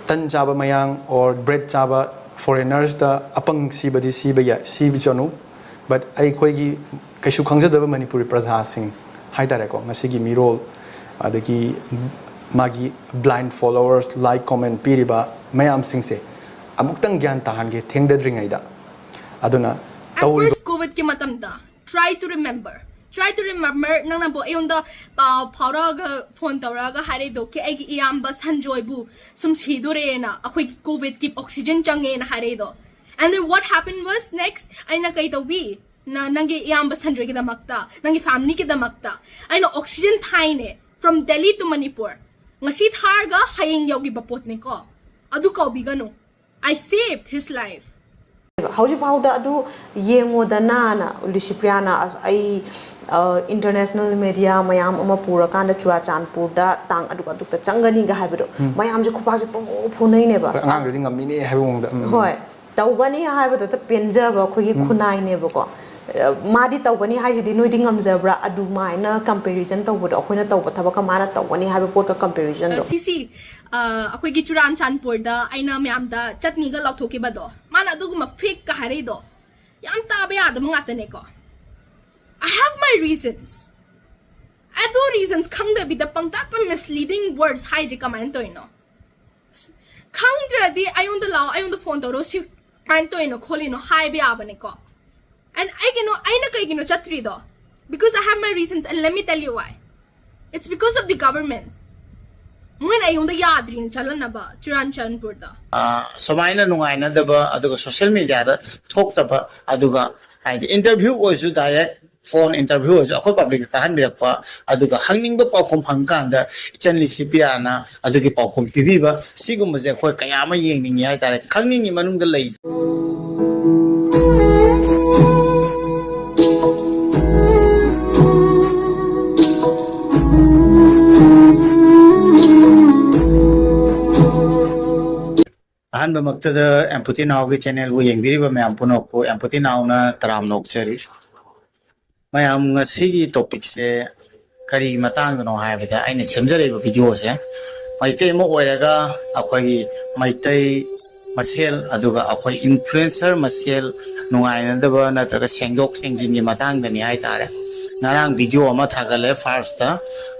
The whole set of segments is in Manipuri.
tan chaba mayang or bread chaba foreigners da apang sibadi sibaya sibijonu but ai khoigi kaisu khangjadaba manipuri praja sing haidare ko ngasigi mirol adagi magi blind followers like comment piriba mayam singse amuktang gyan tahan ge thengdadring aida aduna first covid ki matamda try to remember nang na bo ayunda phawra ga phone tawra ga hare do ke ai iyamba sanjoy bu sum sidore na akhoi covid ki oxygen change na hare do and then what happened was next aina kai to wi na nangi iyamba sanjoy ki damakta nangi family ki damakta aina oxygen thaine from Delhi to Manipur ngasi tharga hayeng yogi bapot ne ko adu ko bigano I saved his life. Howji powder adu yengo dana Lisipriana as I international media mayam uma pura kanda Churachandpur da tang adu ta changani ga habido mayam je khupa je phunai ne ba angang ring amini habongda hoi tawgani habida ta penja ba khoi khunai ne ba ko madi tawgani haji noi ding amjabra adu maina comparison tawbodo khoina tawba thabaka mara tawgani habi pot ka comparison do sisi akhoi gi Churachandpur da aina myam da chutney ga lauthoki ba do mana duguma fake ka hare do yam ta ba ya da ngata ne ko I have my reasons. I do reasons kangda bi the pangta misleading words haji comment ino kangdra di ayon the law ayon the phone to rosi anto ino kholi no hai bi abane ko and I na kai gino chatri do because I have my reasons and let me tell you why. It's because of the government. When ayon the yadrin chalana ba Churachandpur da somaina nungaina da ba aduga social media da talk da ba aduga the interview was direct phone interview was akhoi public ta han birakpa aduga hangning ba paukhom hangkan da ichan Lisipriana adugi paukhom pibi ba sigum je khoi kaya ma yengning hai tare khangning manung da lei ahan ba maktada empathy now gi channel wo yengbiri ba mayam punok po empathy now na taram nok chari mayam ngasi topic se kari matang no hai bada aina chemjare ba video se maite mo oiraga akhoi maite masel aduga akhoi influencer masel nungai na ba na tra sengdok sengjin gi matang da ni hai tare narang video ama thagale first ta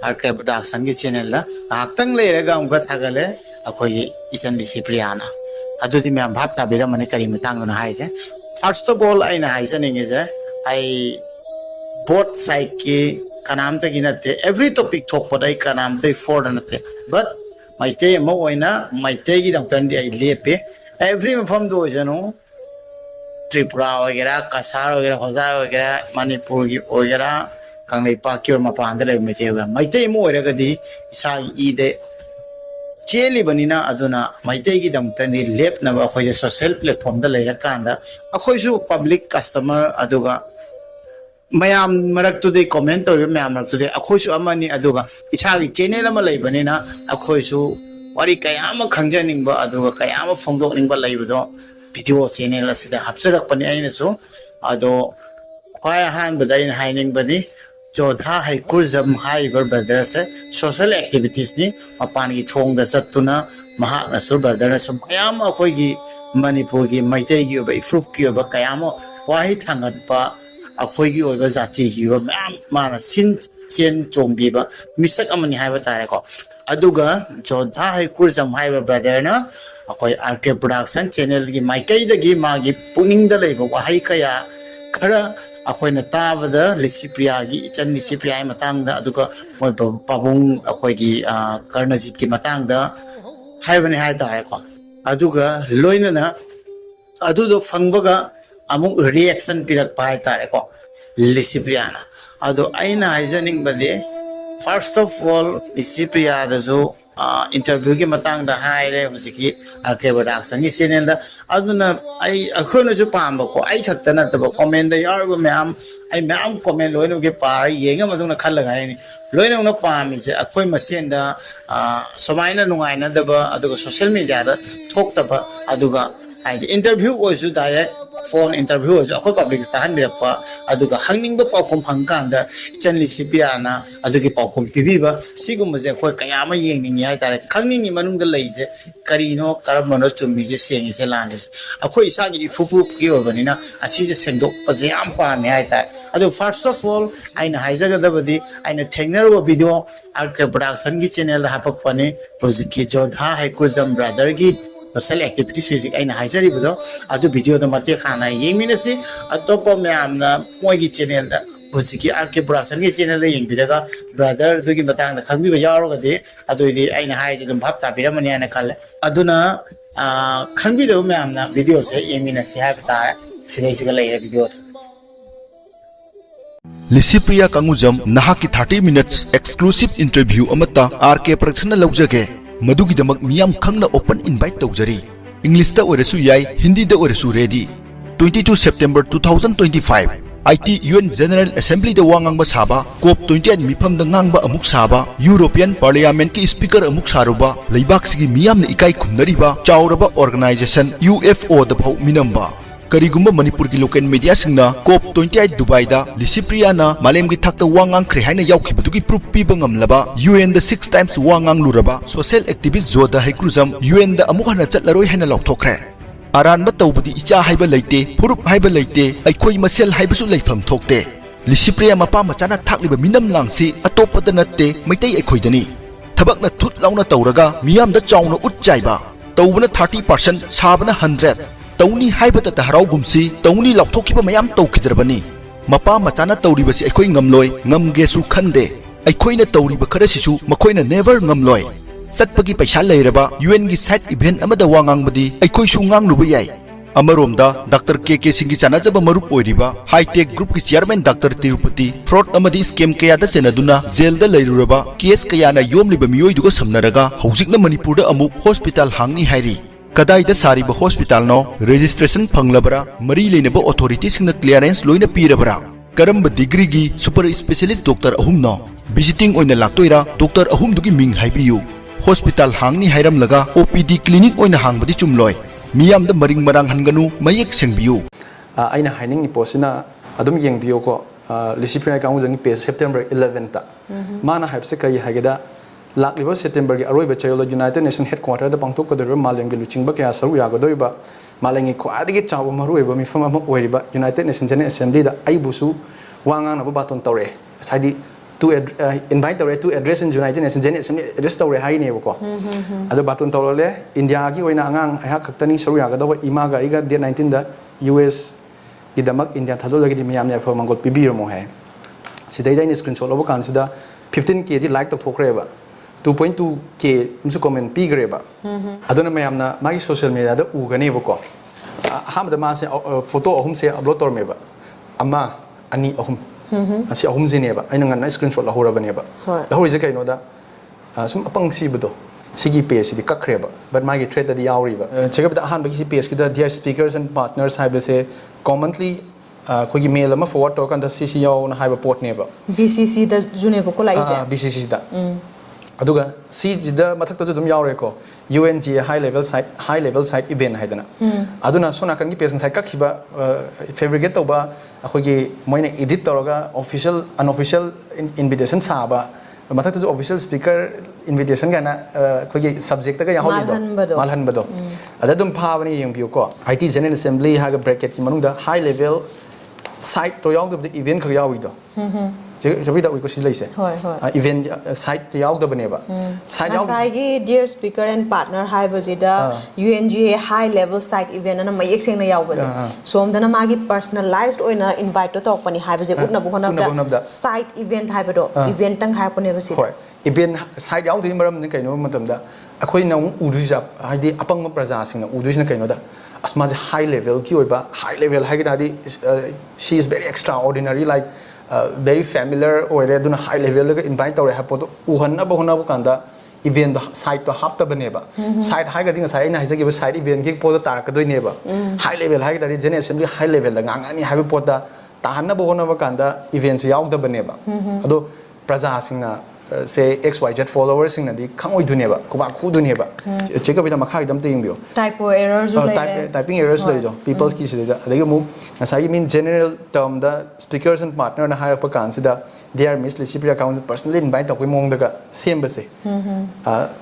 archive production gi channel la aktang leiraga umga thagale akhoi ichan Lisipriana adudi mayam bhap ta bira mane kari matang no hai je first of all aina hai janinge je I both side ki kanam ta ginate every topic talk padai kanam ta for nate but maite mo oina maite gi dam tan di ai lepe every from do jano Tripura wagera Kasar wagera Hoza wagera Manipur gi wagera kanglei pa kyur ma pa andale mete wa maite mo ora gadi isa ide cheli banina aduna maite gi dam tan di lep na ba khoi social platform da leira kanda akhoi su public customer aduga mayam marak to de comment or mayam marak to de akhoi su amani aduga isagi channel ama leibanina akhoi su wari kayama khangjaning ba aduga kayama phongdokning ba leibudo video channel asida hapsarak pani aina so ado khwai han badai haining bani Jodha Heikrujam haiber brother se social activities ni mapan gi thong da chattuna mahak na sur brother na so mayam akhoi gi Manipur gi maitei gi ba ifrup ki ba kayama Wahei thangat pa akhoi gi oiba jati gi ba mana sin chen chombi ba misak amani haiba tare ko aduga Jodha Heikrujam haiber brother na akhoi archive production channel gi maikai da gi ma gi puning da leiba wahai kaya khara akhoi na tabada Lisipria gi ichan Lisipria matang da aduga moi pabung akhoi gi karnajit ki matang da haibani hai tare ko aduga loina na adu do phangbaga amuk reaction pirak pai tare ko Lisipriana ado aina haijaning bade first of all Lisipria da zo interview ki matang da haire husiki archive production ni channel da aduna ai akhona jo pamba ko ai thakta na ta comment da yar ba ma'am ai ma'am comment loino ge par yenga maduna khal lagai ni loino na pami se akhoi masen da somaina nungai na da ba aduga social media da thok ta ba aduga ai interview was direct phone interview is akhoi public tahan birapa aduga hangning ba paukhom phangkanda ichan lisipiana adugi paukhom pibiba sigum je akhoi kayama yengning hai tare khangning manung da leise karino karamano chumbi je seng se landis akhoi isa gi fupu ki obanina asi je sengdok paje am pa me hai tare adu first of all aina haijaga da badi aina thengner wo video arke production gi channel da hapak pane hojiki Jodha Heikrujam brother gi social activities physic aina haisari bido adu video da mate khana yemina se atopa me amna moi gi channel da hojiki arke production gi channel da yengbidaga brother du gi matang da khangbi ba yaro ga de adu di aina haije dum bhap ta biramani ana khalle aduna khangbi da me amna video se yemina se ha ta sidai siga lai videos Lisipriya Kangujam Nahaki 30 minutes exclusive interview amata RK production na laujage Madugi damak miyam khangna open invite tawjari English da oresu yai Hindi da oresu ready 22 September 2025 IT UN General Assembly da wangang ba saba COP 28 mifam da ngangba amuk saba European Parliament ki speaker amuk saruba leibak sigi miyam na ikai khumnariba chauraba organization UFO da phau minamba Karigumba Manipur ki local media singna COP 28 Dubai da Lisipriya na malem gi thakta wangang khre haina yaukhibudu ki proof pi bangam laba UN da 6 times wangang luraba social activist Jodha Heikrujam UN da amuk hana chatlaroi haina lokthokre aran ba tawbudi icha haiba leite purup haiba leite aikhoi masel haibasu leifam thokte Lisipriya mapa machana thakliba minam langsi atopada natte maitai aikhoi dani thabakna thut launa tawraga miyam da chauna utchaiba tawbana 30% sabana 100 Tawni haibata ta harau gumsi tawni lakthokiba mayam tawkidrabani mapa machana tawribasi aikhoi ngamloi ngamgesu khande aikhoi na tawriba kharasisu makoina never ngamloi satpagi paisa leiraba UN gi side event amada wangang badi aikhoi su ngangluba yai amaromda Dr. KK Singhi chanajaba marup oiriba high tech group ki chairman Dr. Tirupati fraud amadi scam kaya da senaduna jail da leiruraba case kaya na yomliba miyoi duga samnaraga hojikna Manipur da amuk hospital hangni hairi Kadai da sariba hospital no registration panglabra mari leinaba authority singna clearance loina pirabra karamba degree gi super specialist doctor ahum no visiting oina laktoira doctor ahum dugi ming haibiyu hospital hangni hairam laga OPD clinic oina hangbadi chumloi miyam da maring marang hanganu mayek sengbiyu aina haining ni posina adum yengbiyo ko Lisipriya Kangujam page September 11 ta mana haibse kai hageda Lakliba September ki aroi bachayo United Nations headquarter da pangtok kodoriba malem gi luchingba kya saru ya godoriba malengi khwadi chawa maroi ba mifam ama oiriba United Nations General Assembly da aibusu wangang na baton tawre sadi to invite tawre to address in United Nations General Assembly address tawre hai ne ko ado baton tawle India gi oina angang ai khaktani saru ya godoba ima ga iga day 19 da US gi damak India thadol gi miyam ya phom mangol pibir mo hai sidai dai ni screenshot lobo kan sida 15k di like tok thokhreba 2.2k imsu comment pigreba aduna mayamna magi social media da ugane bako hamda ma se photo ahum se upload tormeba amma ani ahum asi ahum jineba aina ngana screenshot la horabaneba la hori je kaino da sum apang sibdo sigi page di kakreba but magi thread da yauriba chegab da han bagi page ki da dear speakers and partners haibe se commonly kogi mail ama forward to kan da cc yaw na haiba port neba BCC da juneba ko lai je BCC da aduga si jida mathak to dum yaure ko UNGA high level site event haidana aduna sona kan gi page site kakhiba fabricate toba akogi moina edit toroga unofficial invitation saba mathak to official speaker invitation gana akogi subject ga yaholi malhan bado adadum phawani yengbiu ko IT General Assembly ha ga bracket ki manung da high level site to yaw the event khar yawi do Jabi da wiko silai se. Event site yaw da baneba. Site yaw. Asai dear speaker and partner high bazida UNGA high level site event na mayek seng na yaw baze. So am dana magi personalized oina invite to talk pani high baze utna buhona da site event high bado event tang high pane base. Event site yaw di maram ni kaino matam da akhoi na udu jap haidi apang ma praja sing na udu na kaino da asma high level ki oiba high level high da di she is very extraordinary like very familiar or aduna high level ga invite tawre hapo to uhanna bahuna bukanda event the site to hafta baneba site high gading sai na hajagi site event ki po tar ka doi neba high level high da general assembly high level la ngani habi po da tahanna bahuna bukanda events yaw da baneba ado praja singna say XYZ followers in the Kangoi Duneba, Kubaku Duneba. Check up with a Makai Dam Timbio. Typo errors Typing errors people's keys. They move as I mean general term the speakers and partner and higher consider they are Miss Lissipia account personally invite up among the same base.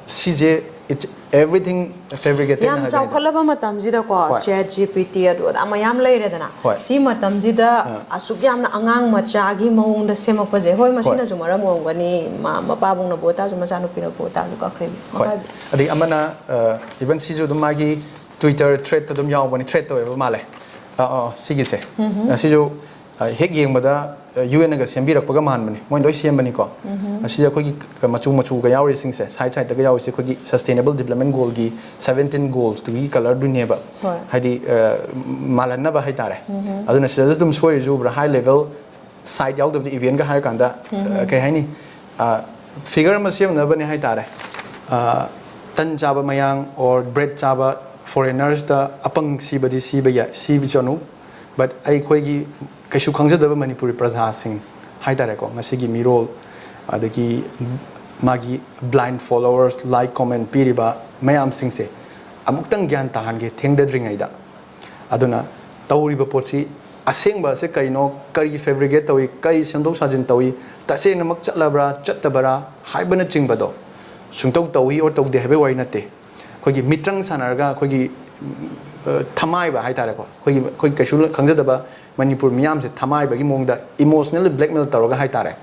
CJ it's everything fabricated. Yam Chaukalaba Matamzida ko Chat GPT Amayam later than See Matamzida Asugyam Angang Machagi Mong the Semapaze, Hoy Machina Zumara Mongani, Mapabung no Bota, Masano Pino Bota, look crazy. The Amana even Sizu Magi Twitter thread to the Yaw when it thread to Male. Sigise. Sizu Higging Mada UN Sambira Pagaman, when do you see Manico? I see a quick Machu Gayari sings, side the Gayao Sikogi, Sustainable Development Goal, 17 goals to be colored to neighbor. Hadi Malanaba Hitare. I don't know, there's them swear is over high level side out of the event Hayakanda. Kahani figure Masiam Nabani Hitare. Tan Java Mayang or bread Java foreigners the Apang Sibadi Sibaya, Sibijonu, but I quagi. Kaishu Khangzadaba Manipuri Praja Singh Haitareko, Masigi Mirol, Adaki Magi blind followers, like comment, Piriba, Mayam Singh se, Amuktan Gyan Tahange, Teng the Dring Aida. Aduna, Tauriba Potsi, a singba se Kaino, Kari Fabricatowi, Kai Sando Sargentawi, Tase Namak Chatlabra, Chatabara, Hibana Chimbado, Suntok Tawi or Tok de Hebewainate, Kogi Mitrang Sanarga, Kogi Tamaiba Haitareko, Kogi Kaishu Khangzadaba. Manipur Miam se Thamai bagi mong da emotionally blackmail taroga haitare.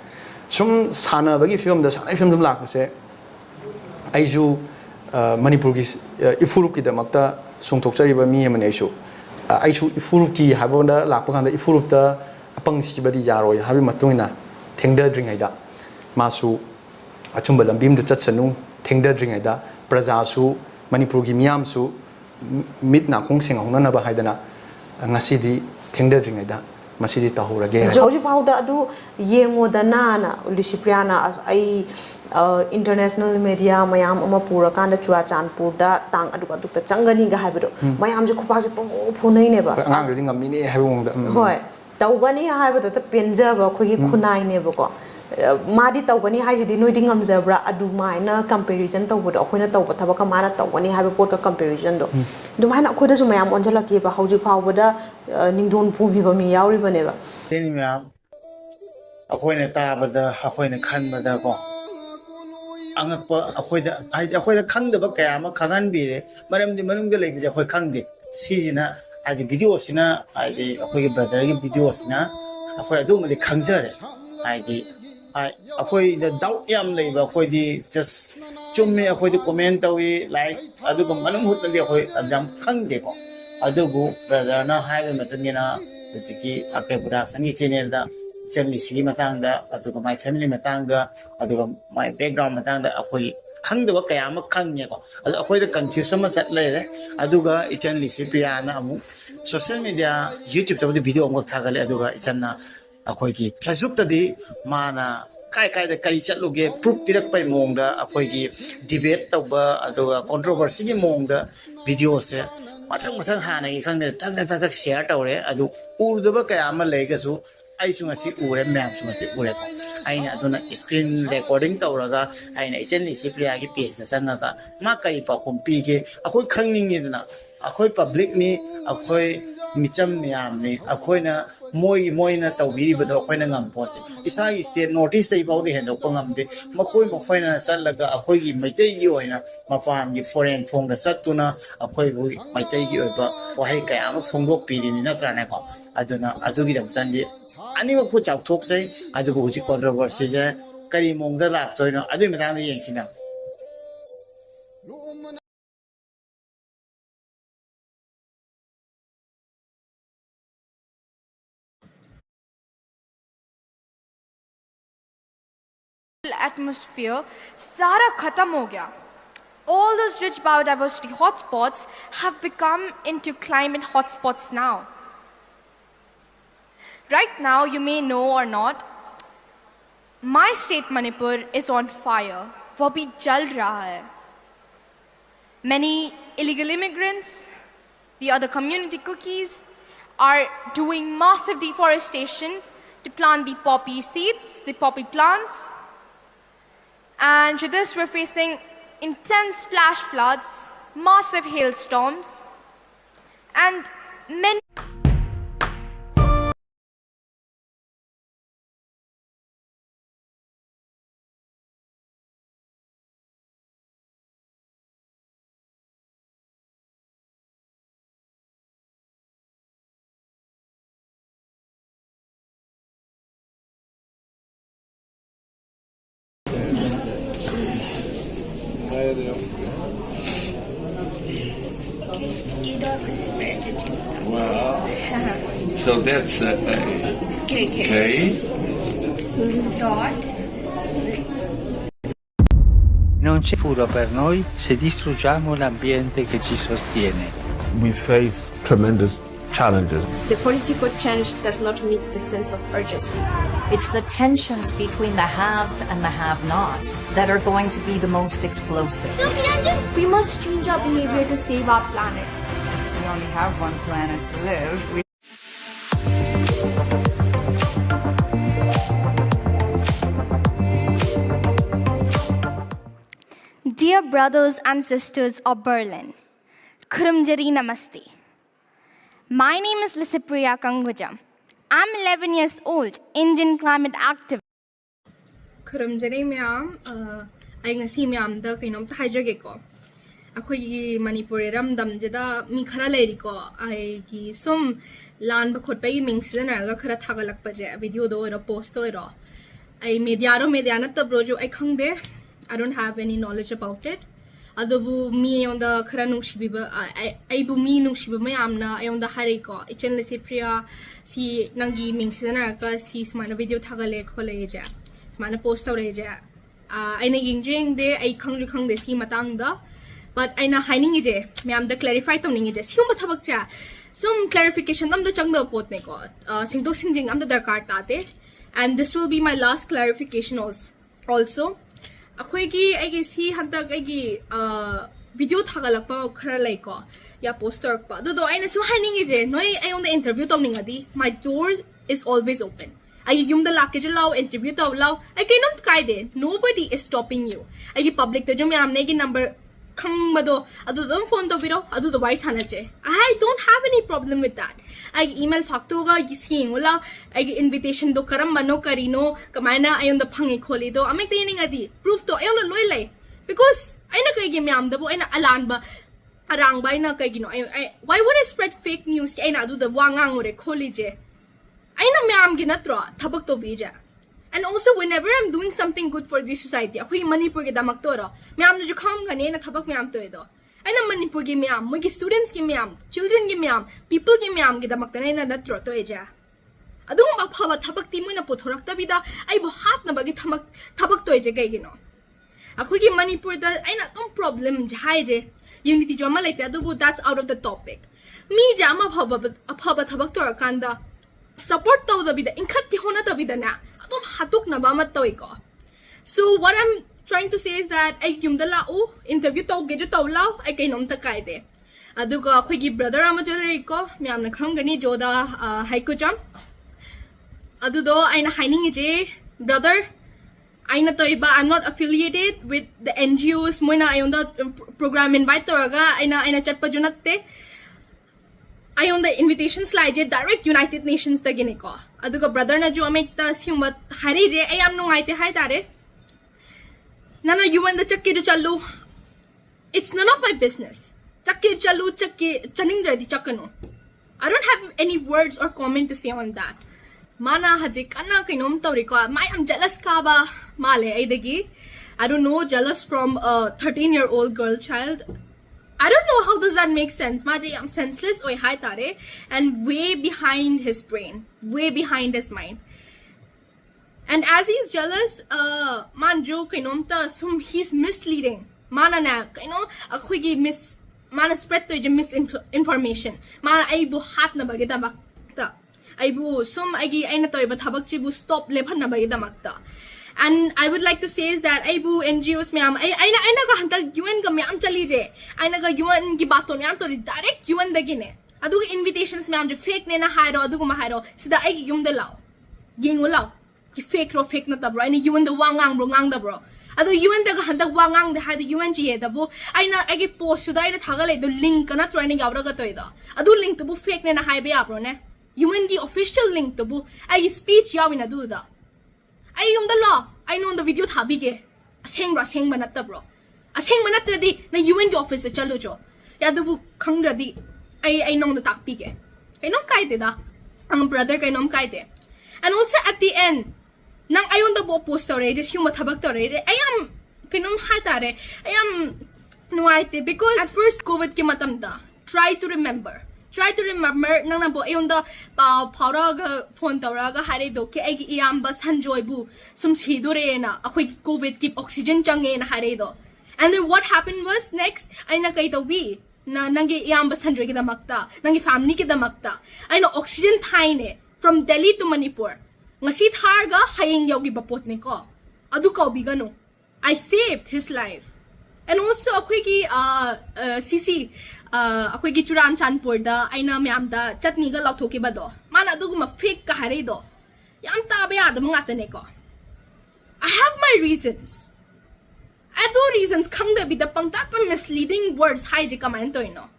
Sum sana bagi film da sana film dum lak se aiju Manipur ki ifuruk ki da makta sungthok chari ba mi amane aiju aiju ifuruk ki habonda lakpa kan da ifuruk da apang si badi yaroi habi matungina thengda dring aida masu achumba lambim da chatsanu thengda dring aida praja su Manipur ki miam su mit na khong sing hona na ba haidana ngasidi Tender Ring Ada, Masidi Tahurage. Joji Powder do Yengo Danana, Lishipriana as I international media, Mayam Amapura, Kanda Churachan Purda, Tang Aduka Changani Gahabido, Mayam Jukupas Pune Nebas. I'm getting a mini having the Hoy, Taugani Habit at the Pinjaba, Kuki Kunai Nebuko. Madi Taugani Haji denoting Zebra, Adu minor comparison to what Okuna Toba Tabakamana Togani have a port of comparison. Do mine Akudas Mayam Angela Kiba, Hoji Powder, Nindon Pubi Miao Ribaneva. Then we have a point at Tabada, halfway in a can but the go. A quite a can the Bakayama, Kananbi, Madame the Manunga Lake, the Kandi, Sina, at the videosina, I the brother videosina, a do the Kanjare. I the the doubt yam labor for the just chummy for the comment away like Adugo Manumut Adam Kangdeko. Adugo, brother, no high Matanina, the Chiki, Akebras, and Ichinelda, Semi Sigi Matanga, Adugo my family Matanga, Adugo my background Matanga, Akoi Kangdeva Kayama Kanyako. Akoi the confusion at later, Aduga, Ichan Lisipriana, social media, YouTube the video of Tagale Aduga, Ichana. Akoigi Facebook tadi mana kai da kari chatluge proof pirak pai mongda akoigi debate tawba aduga controversy gi mongda video se mathang hana gi khangde tak share tawre adu urdaba kaya ama legasu ai chunga si ure map chunga si ure ko aina aduna screen recording tawraga aina ichenli sipriya gi page na sanga ma kari pa kompi ge akoi khangning idna akoi public ni akoi micham miyam ni akoi na moina tawbiri bado akoi na ngampot isa state notice tay baw di hendo pangamde makoi makoi na salaga akoi gi maitay gi oina mapam gi foreign thong da satuna akoi bu maitay gi oiba wahai kaya mak songdok piri ni na trane ko aduna adugi dam tandi ani ma pu chak thok sai adu bu ji controversy je kari mongda lak toina adu matang da yengsina atmosphere सारा खत्म हो गया. All those rich biodiversity hotspots have become into climate hotspots now. Right now, you may know or not, my state Manipur is on fire. वो भी जल रहा है. Many illegal immigrants, the other community cookies, are doing massive deforestation to plant the poppy seeds, the poppy plants. And to this, we're facing intense flash floods, massive hailstorms, and many. Wow. So that's a K. Non c'è futuro per noi se distruggiamo l'ambiente che ci sostiene. We face tremendous challenges. The political change does not meet the sense of urgency. It's the tensions between the haves and the have-nots that are going to be the most explosive. We must change our behavior to save our planet. We only have one planet to live. Dear brothers and sisters of Berlin, Khurumjari Namaste. My name is Lissipriya Kangujam. I'm 11 years old, Indian climate activist. Khurumjari ma'am, ay ngasi ma'am da kainom ta haijage ko. Akhoi Manipur ram damjada mi khara leri ko ai ki sum lan ba khot pai ming season ga khara thagalak pa je video do ro post do ro. Ai mediana ta bro jo ai khangde. I don't have any knowledge about it. Adobu me on the Khara Nungshiba, I bu me Nungshiba Mayamna, I on the Hariko, Ichan Lissipria, si Nangi Ming Sinaraka, si Smana video Tagale College, Smana post outage. I naging drink there, I kung the si Mataang, but I na hiding it, ma'am the clarify toning it, Huma Tabakcha. Some clarification on the Changda pot neko, Singto Sinjing under the Kartate, and this will be my last clarification also. Akwegi agi si hantag agi video thagalak pa khara lai ko ya poster pa do aina so haning ije noi I on the interview tomning adi my door is always open agi yum the lake lao interview to lao I cannot kaide nobody is stopping you agi public te jom amne gi number khang mado adu dum phone to biro adu the voice hanache I don't have any problem with that I email fakto ga gising wala I invitation do karam mano karino kamana ayon the phangi kholi do amay tining adi proof to ayon the loy lay because ay na kay gi myam da bo ay na alan ba arang ba ay na kay gino ay why would I spread fake news kay na adu the wangang ore kholi je ay na myam ginatro thabak to bija. And also, whenever I'm doing something good for this society, ako yung Manipur ki damak to ro. Miyam na jukam gani na tabak miyam to ito. Ay na Manipur ki miyam, mga students ki miyam, children ki miyam, people ki miyam ki damak tanay na natro to eja. Adung magpawa tabak ti mo na puthorak tabida ay buhat na bagi tabak to eja kay gino. Ako ki Manipur da ay na tong problem jahay je. Unity jo malay te adubo that's out of the topic. Mi ja mapawa tabak to rakanda. Support to tabida inkat ki hona tabida na. So what I'm trying to say is that I yung dala interview to gejo to lao I kainom ta kaide. Aduga ako'y brother ama jolari ko miyam nakhang gani Jodha Heikrujam. Adudo ay na hining ije brother ay na to iba I'm not affiliated with the NGOs mo na ayon da program invite to aga ay na chat pa junatte. Ayon the invitation slide je direct United Nations ta gini ko. Aduga brother na jo amik ta siyumat hari je ay am nung aite hay tare. Nana UN da chakke jo chalu. It's none of my business. Chakke chalu chakke chaning di chakkano. I don't have any words or comment to say on that. Mana haji kana kainom tawri ko. I am jealous ka ba male ay dagi. I don't know, jealous from a 13-year-old girl child. I don't know how does that make sense. Maji, I'm senseless oi hai tare and way behind his brain, way behind his mind. And as he's jealous, manjo kainom ta sum he's misleading. Mana na kaino akwigi mana spread to misinformation. Mana ay buhat na bagita makta. Ay bu sum agi ay na toy but habak chibu stop lephan na bagita makta. And I would like to say is that aibu NGOs ma'am ay na ka hantag UN ka ma'am chali je ay naga UN ki baton ma'am to direct UN dagine adu invitations ma'am je fake ne na hairo adu ko mahairo sida ay yum de lao ging lao ki fake na ta bro ay ni UN the wangang bro ngang da bro ado UN da handak wangang da hada UNGA da bu aina agi post da aina thagale do link kana training abra ga toida adu link to bu fake ne na haibe abro ne UN gi official link to bu ai speech yawina du da ai yum da law I know the video thabige aseng banata bro aseng banatradi na UN gi office da chalu jo ya du bu khangradi I know the takpige I know kai de da ang brother kai nom kai de and also at the end nang ayon da bo post tore just huma thabak tore I am kinom hatare I am nuaite because at first COVID ki matam da try to remember nang na bo ayon da phawra ga phone tawra ga hare do ke ai iyam ba sanjoy bu sum sidore na akhoi COVID ki oxygen change na hare do and then what happened was next I na kai to wi na nangi iyam ba sanjoy ki da makta nangi family ki da makta I know oxygen thaine from Delhi to Manipur ngasi tharga hayeng yogi bapot ni ko adu ka bigano I saved his life and also akhoi ki CC akhoi ki churan chanpur da aina myam da chutney ga lauthoki ba do mana adu ma fake ka hare do yam ta ba ya da mga tane ko I have my reasons adu reasons khang da bi da pangta pa misleading words hai je kamain to ino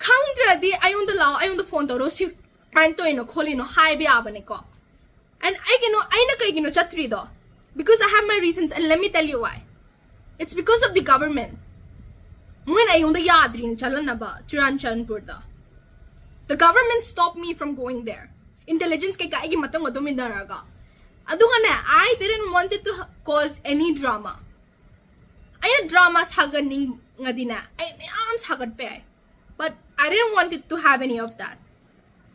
khang dra di ayon da law ayon da phone to ro si kain to ino kholi no hai be abane ko and I na kai gino chatri do because I have my reasons and let me tell you why it's because of the government when I onda yadrin chalan na ba churan chanpur da the government stopped me from going there intelligence kai kai gi matang odum indaraga adu na I didn't want it to cause any drama I had drama saganing ngadina I am sagad pe but I didn't want it to have any of that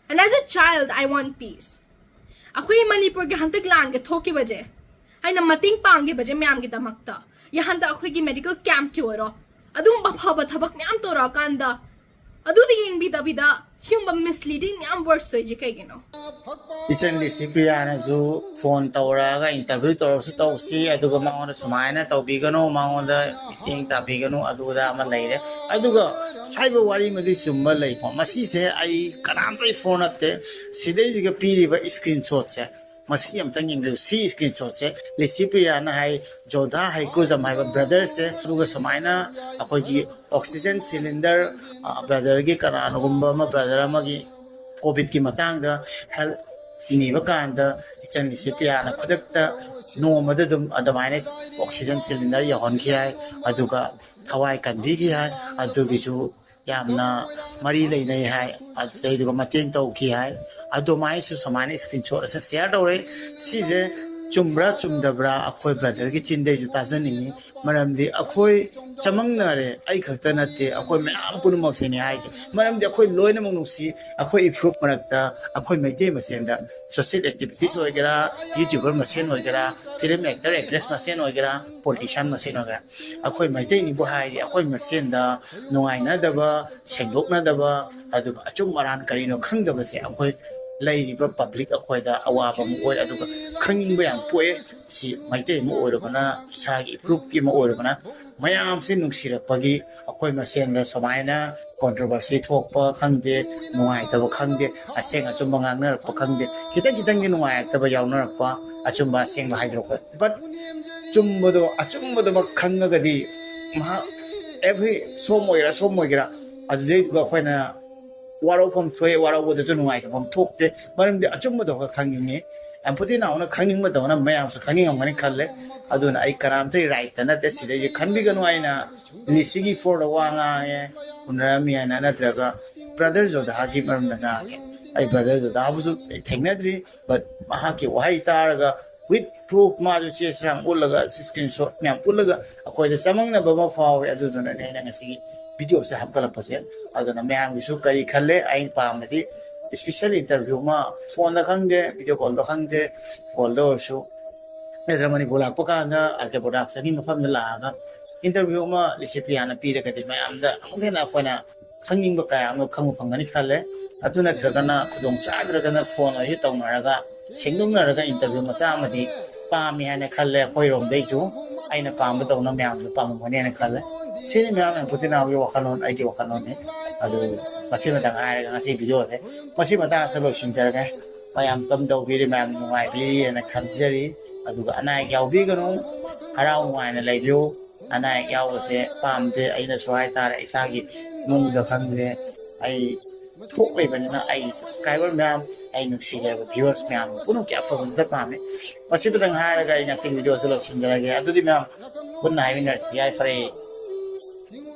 and as a child I want peace akhoi Manipur ge hantag lan ge thoki baje aina mating pang ge baje myam ge damakta ya handa akhoi gi medical camp ki oro adum ba phaba thabak myam to ra kanda adu di yeng bi da sium ba misleading myam words to je kai gino Ichen li Sipriana zu phone tawra ga interview tawra si aduga mangon sumaina tawbigano mangon da ing tabigano aduga ma leire aduga saiba wari madi summa lei pho masi se ai kanam tai phone atte sidai jiga piri ba screenshot se masi am tang ing si screenshot se li Sipriana hai Jodha Heikrujam hai brother se aduga sumaina akoi gi oxygen cylinder brother gi karano gumba ma brother ma gi COVID ki Mataang da help ni ba kan da ichan li Sipriana khudak ta no ma da dum adamine oxygen cylinder ya hon ki hai aduga thawai kan bi ki hai adugi chu yamna mari lei nei hai adai du mateng tau ki hai adomai su samane screenshot ase share dore si je chumra chumdabra akhoi brother ki chinde ju tajaningi maramdi akhoi chamangna re ai khakta natte akhoi meam punumak se ni hai maramdi akhoi loina mongnusi akhoi improve marakta akhoi maite masenda social activities hoigera youtuber masen hoigera film actor actress masen hoigera politician masen hoigera akhoi maite ni bu hai akhoi masenda nungaina daba sengdokna daba adu achum maran karino khangdaba se akhoi ꯂꯩꯔꯤꯕ ꯄꯕ꯭ꯂꯤꯛ ꯑꯩꯈꯣꯏꯗ ꯑꯋꯥꯕ ꯑꯃ ꯑꯣꯏ ꯑꯗꯨꯒ ꯈꯪꯅꯤꯡꯕ ꯌꯥꯝ ꯄꯣꯛꯑꯦ ꯁꯤ ꯃꯩꯇꯩ ꯑꯃ ꯑꯣꯏꯔꯕꯅ ꯏꯁꯥꯒꯤ ꯏꯄ꯭ꯔꯨꯞꯀꯤ ꯑꯃ ꯑꯣꯏꯔꯕꯅ ꯃꯌꯥꯝꯁꯤ ꯅꯨꯡꯁꯤꯔꯛꯄꯒꯤ ꯑꯩꯈꯣꯏ ꯃꯁꯦꯟꯗ ꯁꯨꯃꯥꯏꯅ ꯀꯣꯟꯇ꯭ꯔꯣꯚꯔꯁꯤ ꯊꯣꯛꯄ ꯈꯪꯗꯦ ꯅꯨꯡꯉꯥꯏꯇꯕ ꯈꯪꯗꯦ ꯑꯁꯦꯡ ꯑꯆꯨꯝꯕ ꯉꯥꯡꯅꯔꯛꯄ ꯈꯪꯗꯦ ꯈꯤꯇꯪꯒꯤ ꯅꯨꯡꯉꯥꯏꯔꯛꯇꯕ ꯌꯥꯎꯅꯔꯛꯄ ꯑꯆꯨꯝꯕ ꯑꯁꯦꯡꯕ ꯍꯥꯏꯗꯣꯔꯛꯄ ꯕꯠ ꯆꯨꯝꯕꯗꯣ ꯑꯆꯨꯝꯕꯗꯃꯛ ꯈꯪꯉꯒꯗꯤ ꯃꯍꯥꯛ ꯑꯦꯚ꯭ꯔꯤ ꯁꯣꯝ ꯑꯣꯏꯒꯦꯔꯥ ꯑꯗꯨꯗꯩꯗꯨꯒ ꯑꯩꯈꯣꯏꯅ warofam thoye warawo de junu ai kam thokte maram de achumba do khangini empathy na ona khangning ma do na mayam so khanging amani khalle aduna ai karam thai right na te sire je khanbi ganu ai na nisigi for the wanga ye unrami ana na traga brother jo da gi maram na ga ai brother jo da bu thengna dri but maha ki wahai taraga with proof ma jo che srang ulaga screenshot myam ulaga akoi de samang na baba fawe adu na ne na ngasi video se hapkala pase adana myam gi su kari khalle ai pamadi special interview ma phone da khangde video call da khangde call do su edra mani bola ko kana arte production ni mafam la ga interview ma Sipriana pi de kati myam da amena phone khanging ba kaya am khangu phangani khalle aduna dragana khudong chadragana phone hi tawnaraga sengdongnaraga interview ma cha amadi pami hane khalle khoi rom dei chu aina pam ba tawna myam su pam mone ne khalle sini myam en putina wi wakanon ai ki wakanon ne adu masima dang ai ga si video se masima ta salo shin jar ga mayam tam do bi myam ngai bi ne khamjari aduga anai yaubiganu harau waina leibiu anai yaubase pamde aina so hai tare isagi mungda khangde ai thok leibanina ai subscriber myam ai nuksi ga viewers myam puno kya fawda pame pasibadang haraga ina sing video solo sinjara ge adudi myam kunna hai winner yai fare